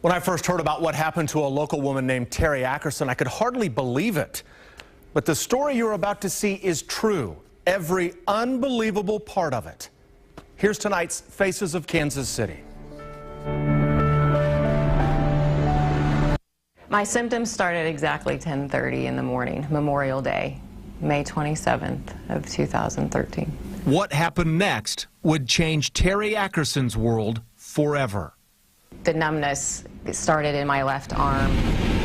When I first heard about what happened to a local woman named Teri Ackerson, I could hardly believe it. But the story you're about to see is true, every unbelievable part of it. Here's tonight's Faces of Kansas City. My symptoms started exactly 10:30 in the morning, Memorial Day, May 27th of 2013. What happened next would change Teri Ackerson's world forever. The numbness started in my left arm,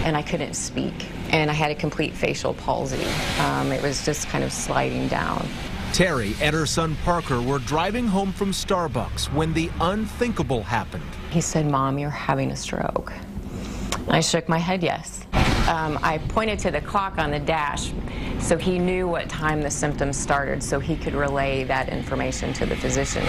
and I couldn't speak, and I had a complete facial palsy. It was just kind of sliding down. Teri and her son Parker were driving home from Starbucks when the unthinkable happened. He said, "Mom, you're having a stroke." I shook my head yes. I pointed to the clock on the dash, so he knew what time the symptoms started, so he could relay that information to the physicians.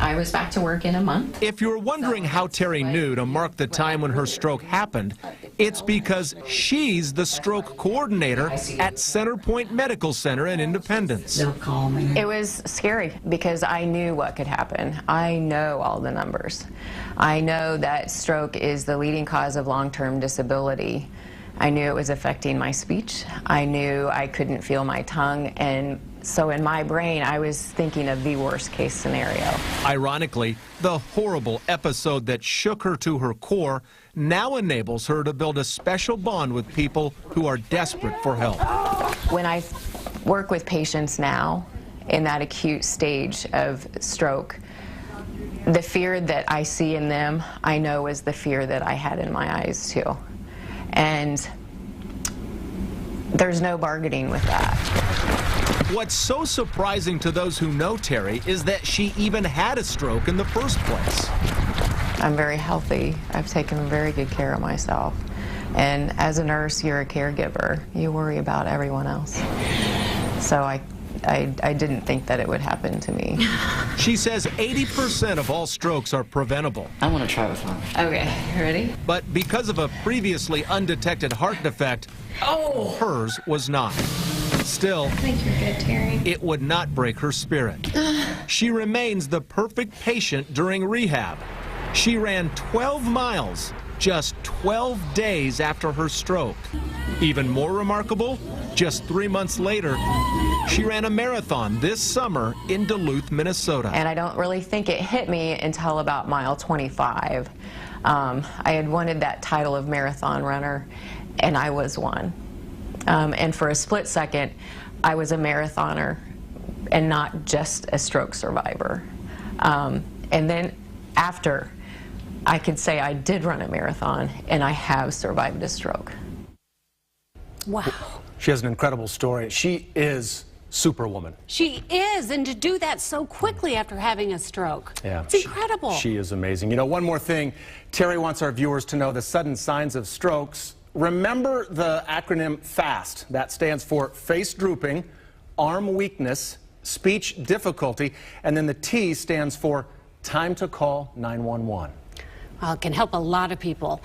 I was back to work in a month. If you're wondering how Teri knew to mark the time when her stroke happened, it's because she's the stroke coordinator at Centerpoint Medical Center in Independence. It was scary because I knew what could happen. I know all the numbers. I know that stroke is the leading cause of long-term disability. I knew it was affecting my speech. I knew I couldn't feel my tongue, and so in my brain I was thinking of the worst case scenario. Ironically, the horrible episode that shook her to her core now enables her to build a special bond with people who are desperate for help. When I work with patients now in that acute stage of stroke, the fear that I see in them, I know is the fear that I had in my eyes too. And there's no bargaining with that. What's so surprising to those who know Teri is that she even had a stroke in the first place. I'm very healthy. I've taken very good care of myself. And as a nurse, you're a caregiver. You worry about everyone else. So I didn't think that it would happen to me. She says 80% of all strokes are preventable. I want to try this one. Okay, ready? But because of a previously undetected heart defect, hers was not. Still, I think you're good, Teri. It would not break her spirit. She remains the perfect patient during rehab. She ran 12 miles just 12 days after her stroke. Even more remarkable, just 3 months later, she ran a marathon this summer in Duluth, Minnesota. And I don't really think it hit me until about mile 25. I had wanted that title of marathon runner, and I was one. And for a split second, I was a marathoner and not just a stroke survivor. And then after, I could say I did run a marathon, and I have survived a stroke. Wow. She has an incredible story. She is Superwoman. She is, and to do that so quickly after having a stroke. Yeah, it's incredible. She is amazing. You know, one more thing, Teri wants our viewers to know the sudden signs of strokes. Remember the acronym FAST. That stands for face drooping, arm weakness, speech difficulty, and then the T stands for time to call 911. Well, it can help a lot of people.